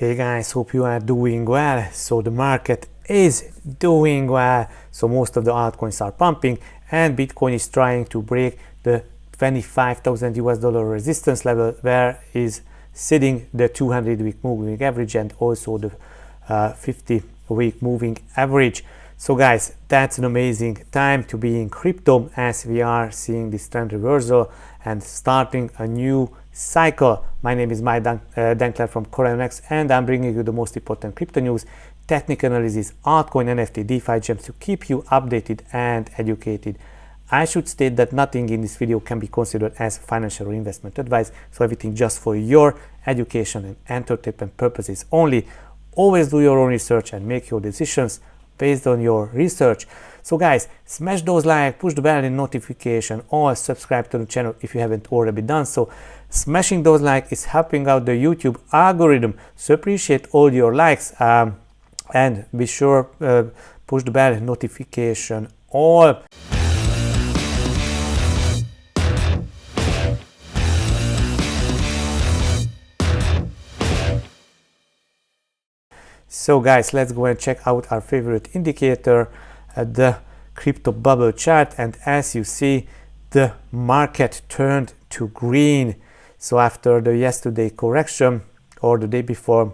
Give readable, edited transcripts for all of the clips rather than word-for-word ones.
Hey guys, hope you are doing well. So the market is doing well. So most of the altcoins are pumping and Bitcoin is trying to break the 25,000 US dollar resistance level where is sitting the 200-week moving average and also the 50-week moving average. So guys, that's an amazing time to be in crypto as we are seeing this trend reversal and starting a new cycle. My name is Mike Dankler from CorionX and I'm bringing you the most important crypto news, technical analysis, altcoin, NFT, DeFi gems to keep you updated and educated. I should state that nothing in this video can be considered as financial or investment advice, so everything just for your education and entertainment purposes only. Always do your own research and make your decisions based on your research. So guys, smash those like, push the bell and notification, or subscribe to the channel if you haven't already done so. Smashing those like is helping out the YouTube algorithm, so appreciate all your likes and be sure push the bell notification all. So guys, let's go and check out our favorite indicator, the crypto bubble chart, and as you see, the market turned to green. So after the yesterday correction or the day before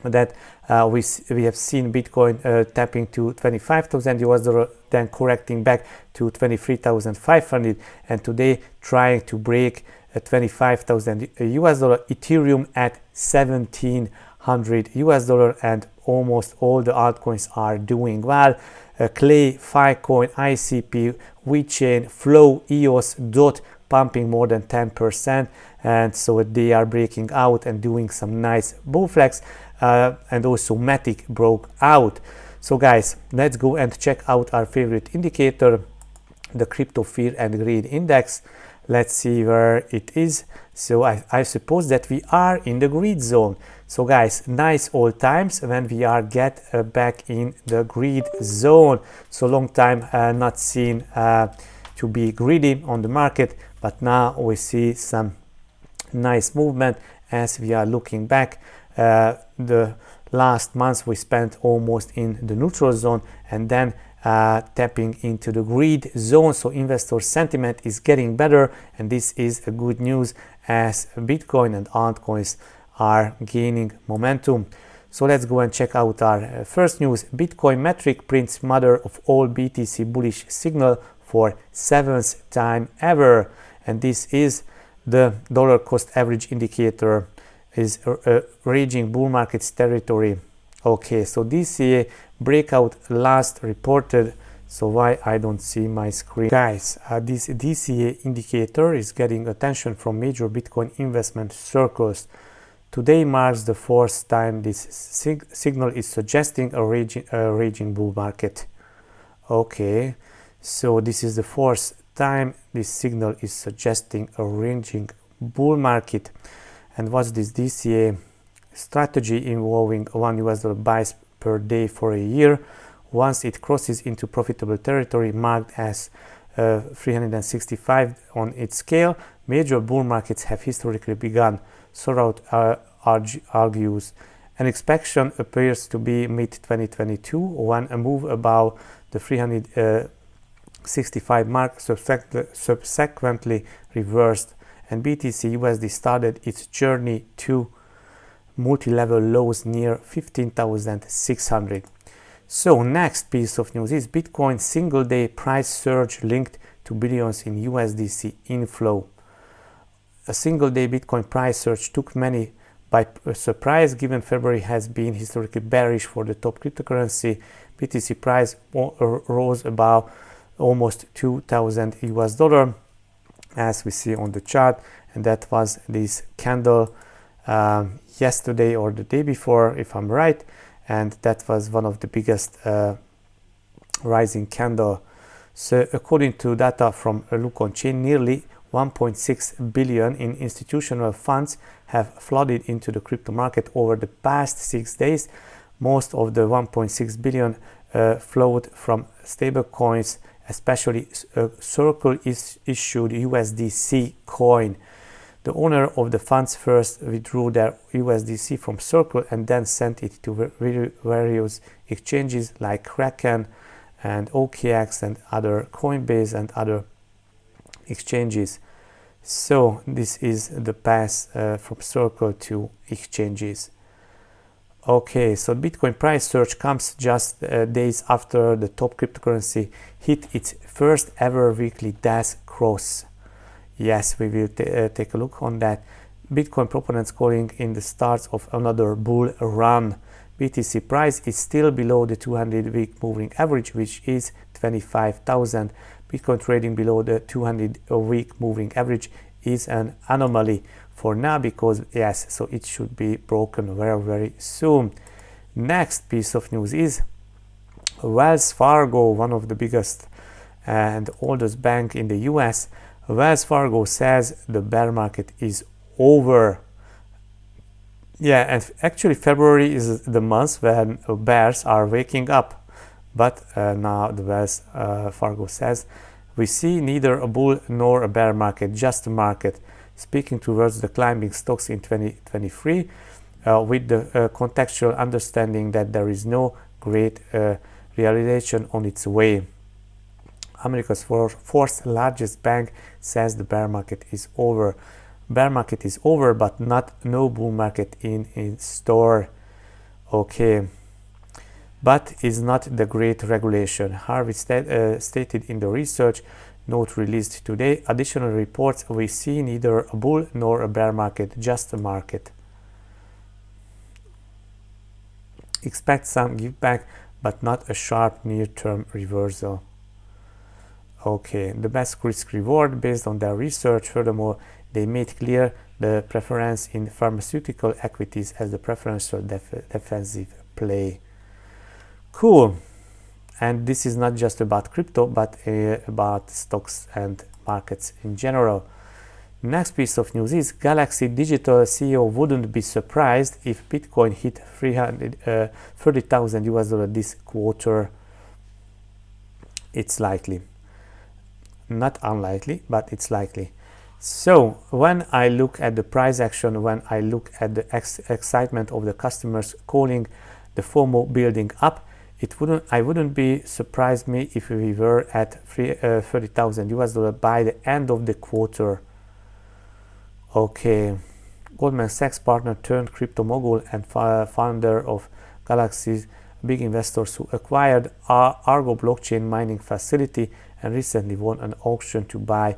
that, we have seen Bitcoin tapping to 25,000 US dollar, then correcting back to 23,500, and today trying to break 25,000 US dollar. Ethereum at 1700 US dollar, and almost all the altcoins are doing well. Clay, Filecoin, ICP, WeChain, Flow, EOS, DOT pumping more than 10%, and so they are breaking out and doing some nice bull flags, and also Matic broke out. So guys, let's go and check out our favorite indicator, the crypto fear and greed index. Let's see where it is. So I suppose that we are in the greed zone. So guys, nice old times when we are back in the greed zone. So long time not seen to be greedy on the market, but now we see some nice movement as we are looking back. The last months we spent almost in the neutral zone and then tapping into the greed zone. So investor sentiment is getting better, and this is a good news as Bitcoin and altcoins are gaining momentum. So let's go and check out our first news. Bitcoin metric prints mother of all BTC bullish signal for 7th time ever, and this is the dollar cost average indicator is raging bull market territory. Okay, so DCA breakout last reported. So why I don't see my screen? Guys, this DCA indicator is getting attention from major Bitcoin investment circles. Today marks the 4th time this signal is suggesting a raging bull market. Okay, so this is the 4th time this signal is suggesting a raging bull market. And what's this DCA strategy involving $1 US buys per day for a year? Once it crosses into profitable territory marked as 365 on its scale, major bull markets have historically begun, Sorrow argues. An expectation appears to be mid-2022 when a move above the 365 mark subsequently reversed, and BTC USD started its journey to multi-level lows near 15,600. So next piece of news is Bitcoin single-day price surge linked to billions in USDC inflow. A single-day Bitcoin price surge took many by surprise, given February has been historically bearish for the top cryptocurrency. BTC price rose above almost 2,000 US dollar, as we see on the chart, and that was this candle yesterday or the day before, if I'm right, and that was one of the biggest rising candle. So according to data from Look on Chain, nearly 1.6 billion in institutional funds have flooded into the crypto market over the past 6 days. Most of the 1.6 billion flowed from stablecoins, especially Circle issued USDC coin. The owner of the funds first withdrew their USDC from Circle and then sent it to various exchanges like Kraken and OKX and other Coinbase and other exchanges. So this is the path from Circle to exchanges. Okay, so Bitcoin price surge comes just days after the top cryptocurrency hit its first ever weekly death cross. Yes, we will take a look on that. Bitcoin proponents calling in the start of another bull run. BTC price is still below the 200-week moving average, which is 25,000. Bitcoin trading below the 200-week moving average is an anomaly for now, because yes, so it should be broken very soon. Next piece of news is Wells Fargo, one of the biggest and oldest bank in the US. Wells Fargo says the bear market is over. Yeah, and actually February is the month when bears are waking up, but now the Wells Fargo says we see neither a bull nor a bear market, just a market, speaking towards the climbing stocks in 2023 with the contextual understanding that there is no great realization on its way. America's fourth largest bank says the bear market is over. Bear market is over, but no bull market in store. Okay, but is not the great regulation. Harvey stated in the research note released today. Additional reports: we see neither a bull nor a bear market, just a market. Expect some give back, but not a sharp near-term reversal. Okay, the best risk reward based on their research. Furthermore, they made clear the preference in pharmaceutical equities as the preferential defensive play. Cool. And this is not just about crypto, but about stocks and markets in general. Next piece of news is Galaxy Digital CEO wouldn't be surprised if Bitcoin hit $30,000 this quarter. It's likely. Not unlikely, but it's likely. So when I look at the price action, when I look at the excitement of the customers calling the FOMO building up, I wouldn't be surprised me if we were at $30,000 by the end of the quarter. Okay, Goldman Sachs partner turned crypto mogul and founder of Galaxy's big investors who acquired Argo blockchain mining facility and recently won an auction to buy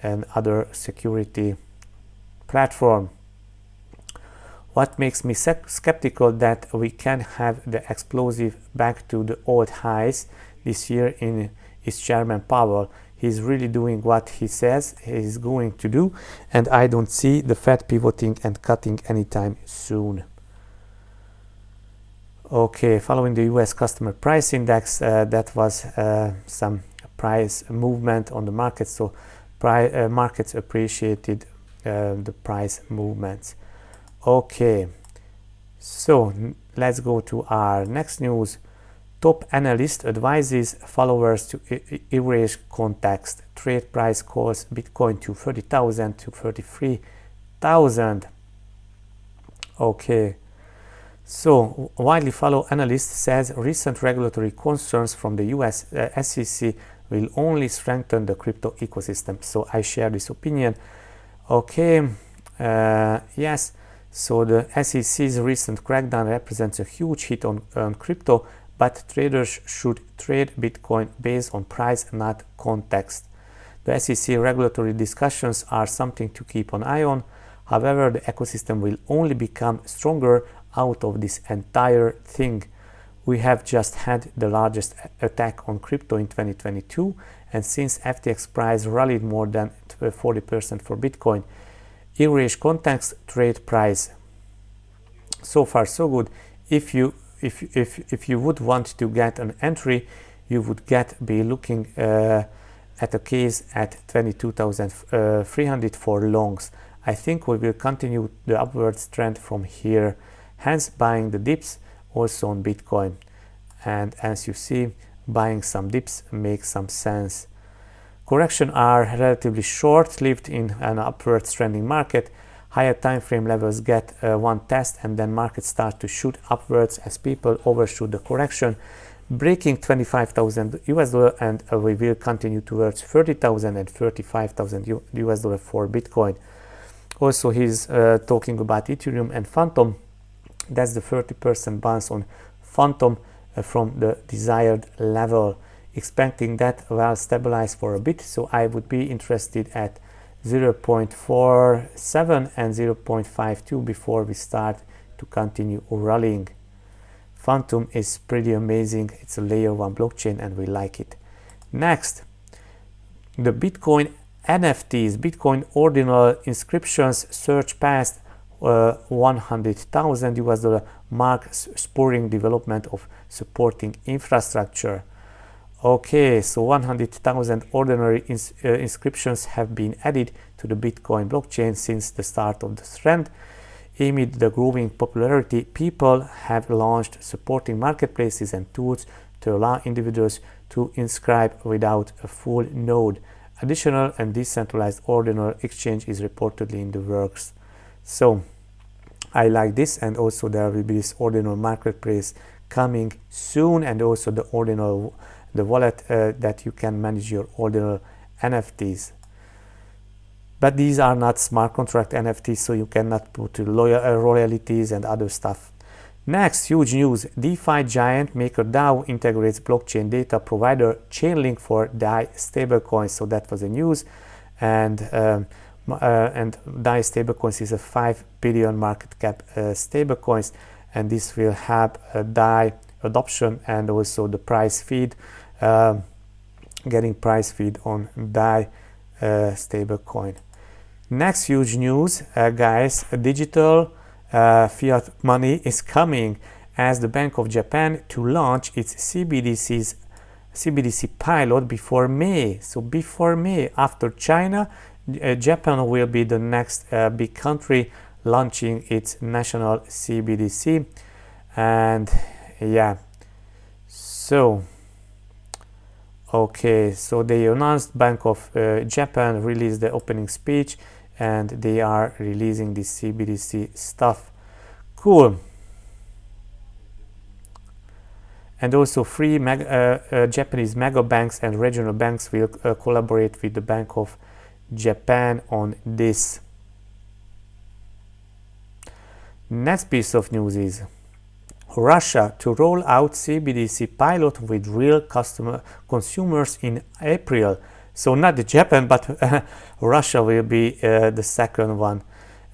another security platform. What makes me skeptical that we can have the explosive back to the old highs this year is Chairman Powell. He's really doing what he says he's going to do, and I don't see the Fed pivoting and cutting anytime soon. Okay, following the US Customer Price Index, that was some price movement on the market, so markets appreciated the price movements. Okay, so let's go to our next news. Top analyst advises followers to erase context. Trade price calls Bitcoin to 30,000 to 33,000. Okay, so widely followed analyst says recent regulatory concerns from the US SEC will only strengthen the crypto ecosystem. So I share this opinion. Okay, yes. So the SEC's recent crackdown represents a huge hit on crypto, but traders should trade Bitcoin based on price, not context. The SEC regulatory discussions are something to keep an eye on. However, the ecosystem will only become stronger out of this entire thing. We have just had the largest attack on crypto in 2022, and since FTX price rallied more than 40% for Bitcoin. Erase context, trade price. So far so good. If you would want to get an entry, you would be looking at a case at 22,300 for longs. I think we will continue the upwards trend from here, hence buying the dips also on Bitcoin. And as you see, buying some dips makes some sense. Corrections are relatively short-lived in an upward trending market. Higher time frame levels get one test and then markets start to shoot upwards as people overshoot the correction, breaking 25,000 US dollar, and we will continue towards 30,000 and 35,000 US dollar for Bitcoin. Also, he's talking about Ethereum and Phantom. That's the 30% bounce on Phantom from the desired level, expecting that will stabilize for a bit. So I would be interested at 0.47 and 0.52 before we start to continue rallying. Phantom is pretty amazing. It's a layer 1 blockchain and we like it. Next, the Bitcoin NFTs, Bitcoin ordinal inscriptions surge past 100,000 US dollar mark, spurring development of supporting infrastructure. Okay, so 100,000 ordinary inscriptions have been added to the Bitcoin blockchain since the start of the trend. Amid the growing popularity, people have launched supporting marketplaces and tools to allow individuals to inscribe without a full node. Additional and decentralized ordinal exchange is reportedly in the works. So I like this, and also there will be this ordinal marketplace coming soon, and also the ordinal wallet that you can manage your ordinal NFTs. But these are not smart contract NFTs, so you cannot put royalties and other stuff. Next, huge news. DeFi giant MakerDAO integrates blockchain data provider Chainlink for DAI stablecoins. So that was the news. And DAI stablecoins is a 5 billion market cap stablecoins, and this will help DAI adoption and also the price feed, getting price feed on DAI stablecoin. Next huge news, guys, digital fiat money is coming as the Bank of Japan to launch its CBDC pilot before May. So before May, after China, Japan will be the next big country launching its national CBDC. And yeah, so okay, so they announced Bank of Japan released the opening speech, and they are releasing this CBDC stuff. Cool. And also free Japanese mega banks and regional banks will collaborate with the Bank of Japan on this. Next piece of news is Russia to roll out CBDC pilot with real consumers in April. So not Japan, but Russia will be the second one.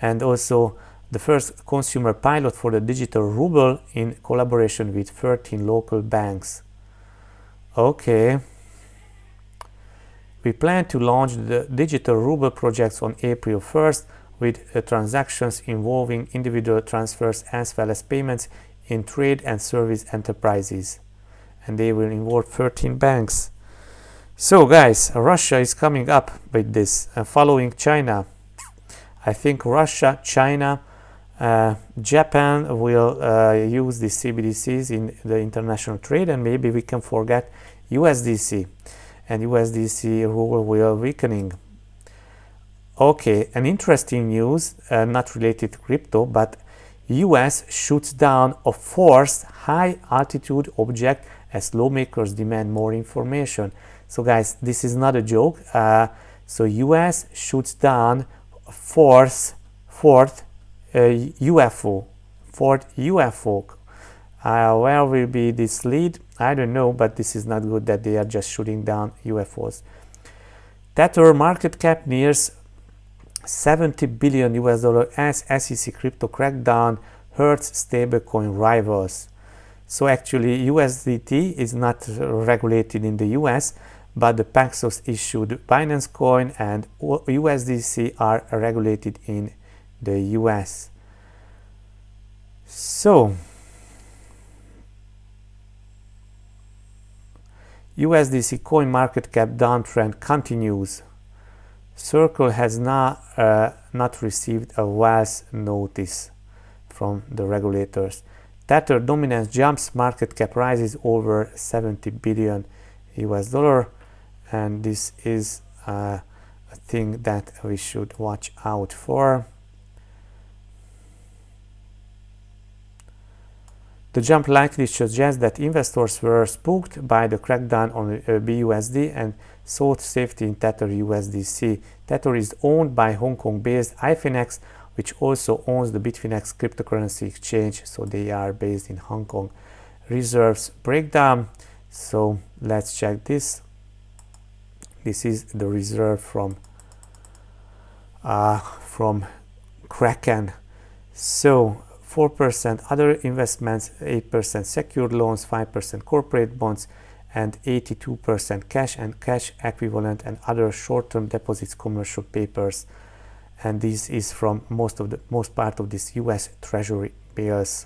And also the first consumer pilot for the digital ruble in collaboration with 13 local banks. Okay. We plan to launch the digital ruble projects on April 1st with transactions involving individual transfers as well as payments in trade and service enterprises. And they will involve 13 banks. So guys, Russia is coming up with this, following China. I think Russia, China, Japan will use these CBDCs in the international trade, and maybe we can forget USDC, and USDC ruble will weakening. Okay, an interesting news, not related to crypto, but US shoots down a forced high altitude object as lawmakers demand more information. So guys, this is not a joke. So US shoots down a fourth UFO. Where will be this lead? I don't know, but this is not good that they are just shooting down UFOs. Tether market cap nears 70 billion US dollar as SEC crypto crackdown hurts stablecoin rivals. So actually USDT is not regulated in the US, but the Paxos issued Binance coin and USDC are regulated in the US. So USDC coin market cap downtrend continues. Circle has not received a wealth notice from the regulators. Tether dominance jumps, market cap rises over 70 billion US dollar. and this is a thing that we should watch out for. The jump likely suggests that investors were spooked by the crackdown on BUSD and sought safety in Tether USDC. Tether is owned by Hong Kong-based Ifinex, which also owns the Bitfinex cryptocurrency exchange, so they are based in Hong Kong. Reserves breakdown. So let's check this. This is the reserve from Kraken. So 4% other investments, 8% secured loans, 5% corporate bonds, and 82% cash and cash equivalent and other short-term deposits, commercial papers. And this is from most part of this US Treasury bills.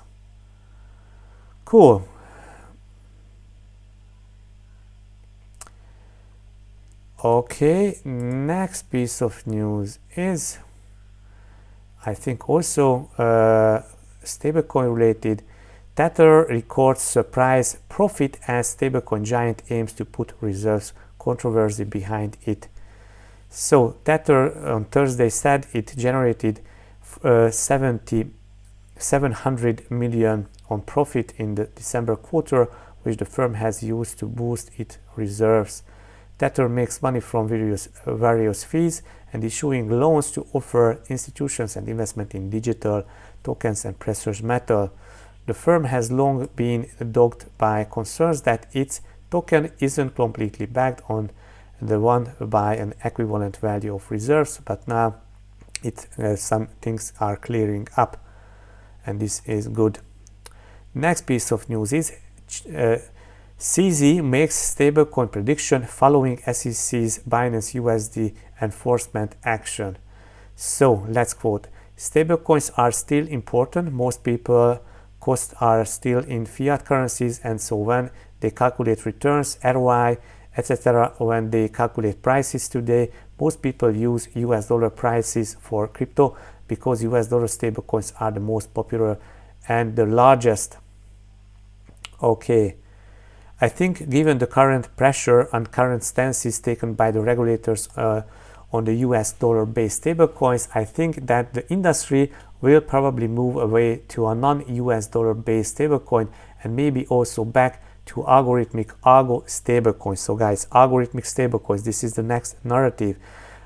Cool. Okay, next piece of news is, I think, also stablecoin related. Tether records surprise profit as stablecoin giant aims to put reserves controversy behind it. So Tether on Thursday said it generated 700 million on profit in the December quarter, which the firm has used to boost its reserves. Tether makes money from various fees and issuing loans to offer institutions and investment in digital tokens and precious metal. The firm has long been dogged by concerns that its token isn't completely backed on the one by an equivalent value of reserves, but now some things are clearing up, and this is good. Next piece of news is CZ makes stablecoin prediction following SEC's Binance USD enforcement action. So let's quote, stablecoins are still important. Most people costs are still in fiat currencies, and so when they calculate returns, ROI, etc., when they calculate prices today, most people use US dollar prices for crypto because US dollar stablecoins are the most popular and the largest. Okay, I think given the current pressure and current stances taken by the regulators on the US dollar-based stablecoins, I think that the industry will probably move away to a non-US dollar-based stablecoin and maybe also back to algorithmic algo stablecoins. So guys, algorithmic stablecoins, this is the next narrative.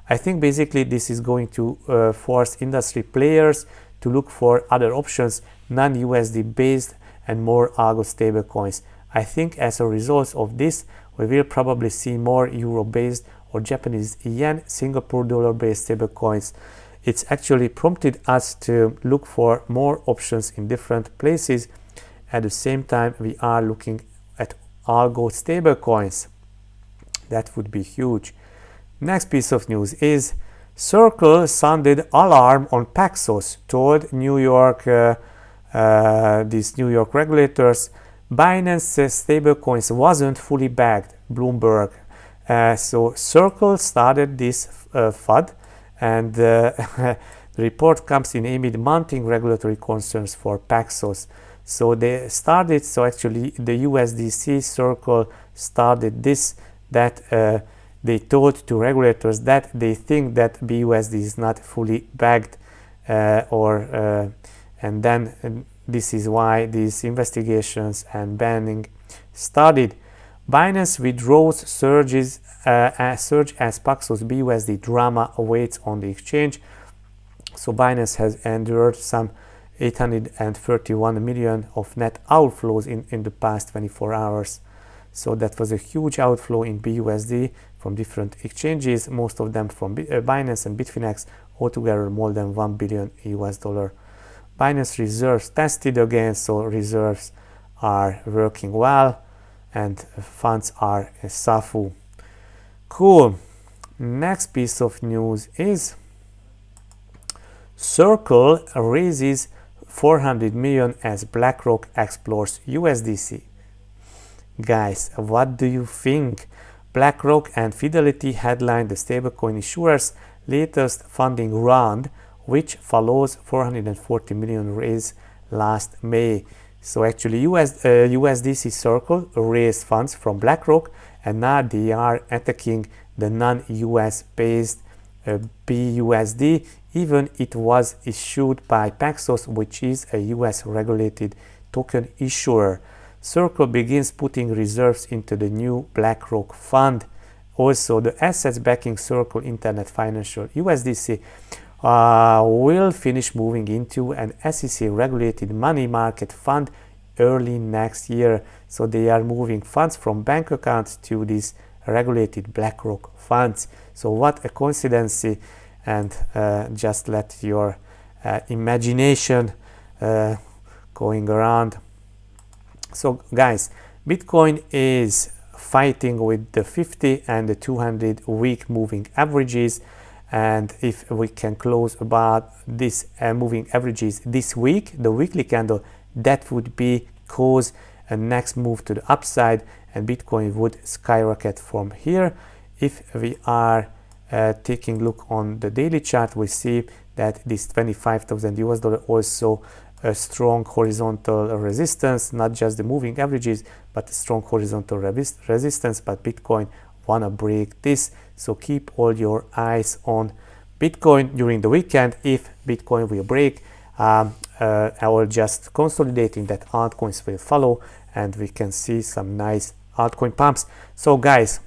I think basically this is going to force industry players to look for other options, non-USD based and more algo stablecoins. I think as a result of this, we will probably see more euro-based or Japanese yen, Singapore dollar-based stablecoins. It's actually prompted us to look for more options in different places. At the same time, we are looking at algo stablecoins. That would be huge. Next piece of news is Circle sounded alarm on Paxos, told New York these New York regulators. Binance stablecoins wasn't fully backed, Bloomberg. So Circle started this FUD, and the report comes in amid mounting regulatory concerns for Paxos. So they started, so actually the USDC Circle started this, that they told to regulators that they think that BUSD is not fully backed, and then this is why these investigations and banning started. Binance withdraws surge as Paxos BUSD drama awaits on the exchange. So Binance has endured some 831 million of net outflows in the past 24 hours. So that was a huge outflow in BUSD from different exchanges, most of them from Binance and Bitfinex, altogether more than $1 billion US. Binance reserves tested again, so reserves are working well and funds are SAFU. Cool. Next piece of news is Circle raises 400 million as BlackRock explores USDC. Guys, what do you think? BlackRock and Fidelity headlined the stablecoin issuer's latest funding round, which follows 440 million raise last May. So actually USDC Circle raised funds from BlackRock and now they are attacking the non-US based BUSD, even it was issued by Paxos, which is a US regulated token issuer. Circle begins putting reserves into the new BlackRock fund. Also, the assets backing Circle Internet Financial USDC will finish moving into an SEC regulated money market fund early next year. So they are moving funds from bank accounts to these regulated BlackRock funds. So what a coincidence, and just let your imagination going around. So guys, Bitcoin is fighting with the 50 and the 200 week moving averages, and if we can close about this moving averages this week, the weekly candle, that would be cause a next move to the upside, and Bitcoin would skyrocket from here. If we are taking a look on the daily chart, we see that this 25,000 US dollar also a strong horizontal resistance, not just the moving averages, but a strong horizontal resistance. But Bitcoin wanna break this, so keep all your eyes on Bitcoin during the weekend. If Bitcoin will break, I will just consolidating that altcoins will follow, and we can see some nice altcoin pumps. So guys,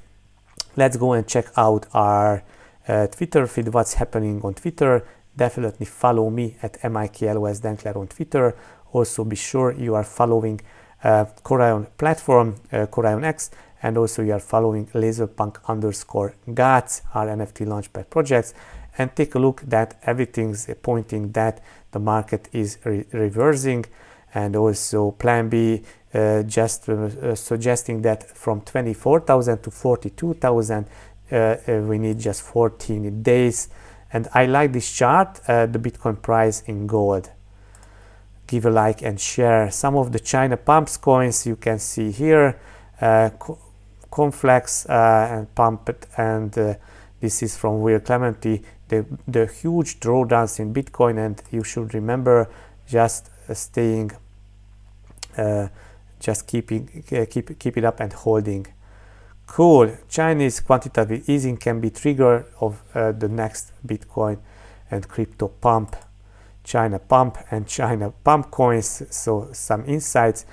let's go and check out our Twitter feed, what's happening on Twitter. Definitely follow me at MIKLOS Denkler on Twitter. Also be sure you are following Corion platform, CorionX, and also you are following laserpunk_gats, our NFT launchpad projects, and take a look that everything's pointing that the market is reversing, and also plan B just suggesting that from 24,000 to 42,000 we need just 14 days. And I like this chart, the Bitcoin price in gold. Give a like and share. Some of the China pumps coins you can see here, Conflex and Pumped, and this is from Will Clementi. The huge drawdowns in Bitcoin, and you should remember just staying, just keep it up and holding. Cool. Chinese quantitative easing can be trigger of the next Bitcoin and crypto pump. China pump and China pump coins. So some insights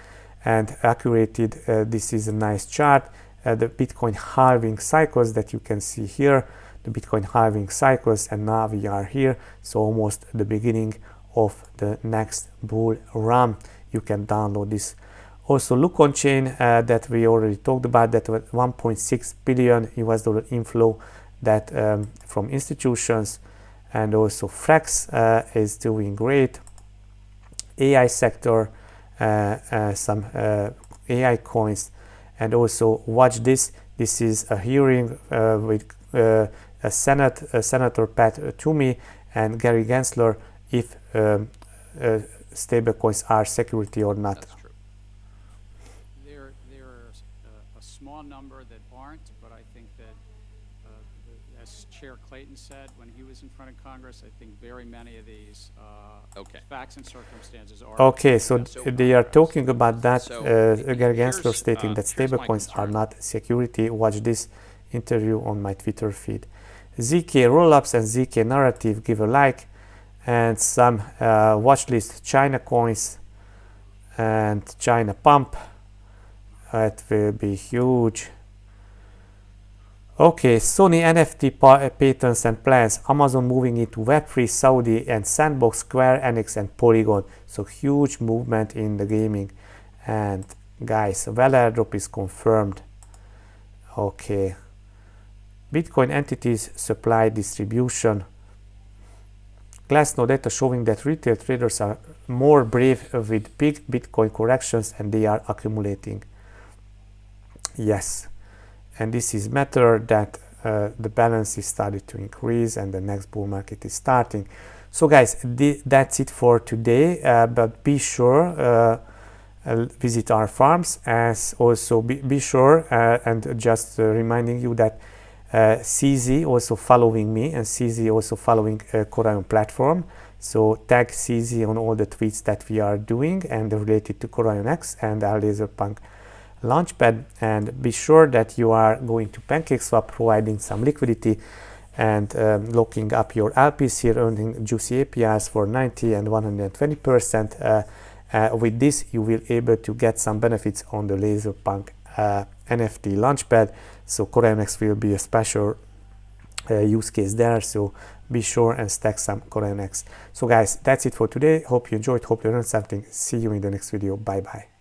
and accurated. This is a nice chart. The Bitcoin halving cycles that you can see here. The Bitcoin halving cycles, and now we are here. So almost the beginning of the next bull run. You can download this. Also, look on chain that we already talked about, that 1.6 billion US dollar inflow that from institutions, and also Frex is doing great. AI sector, some AI coins, and also watch this. This is a hearing with Senator Pat Toomey and Gary Gensler if stablecoins are security or not. Number that aren't, but I think that as Chair Clayton said when he was in front of Congress, I think very many of these facts and circumstances are. Okay, so they are talking about that. Gary Gensler stating that stablecoins are not security. Watch this interview on my Twitter feed. ZK rollups and ZK narrative, give a like, and some watch list China coins and China pump. It will be huge. Okay, Sony NFT patents and plans. Amazon moving into Web3, Saudi and Sandbox, Square Enix and Polygon. So huge movement in the gaming. And guys, well airdrop is confirmed. Okay. Bitcoin entities supply distribution. Glassnode data showing that retail traders are more brave with big Bitcoin corrections and they are accumulating. Yes, and this is matter that the balance is started to increase and the next bull market is starting. So guys, that's it for today, but be sure visit our farms, as also be sure and just reminding you that CZ also following me, and CZ also following Corion platform. So tag CZ on all the tweets that we are doing and related to CorionX and our Laserpunk Launchpad, and be sure that you are going to PancakeSwap, providing some liquidity and locking up your LPs here, earning juicy APRs for 90 and 120%. With this, you will able to get some benefits on the Laserpunk NFT Launchpad. So CorionX will be a special use case there, so be sure and stack some CorionX. So guys, that's it for today. Hope you enjoyed, hope you learned something. See you in the next video. Bye bye.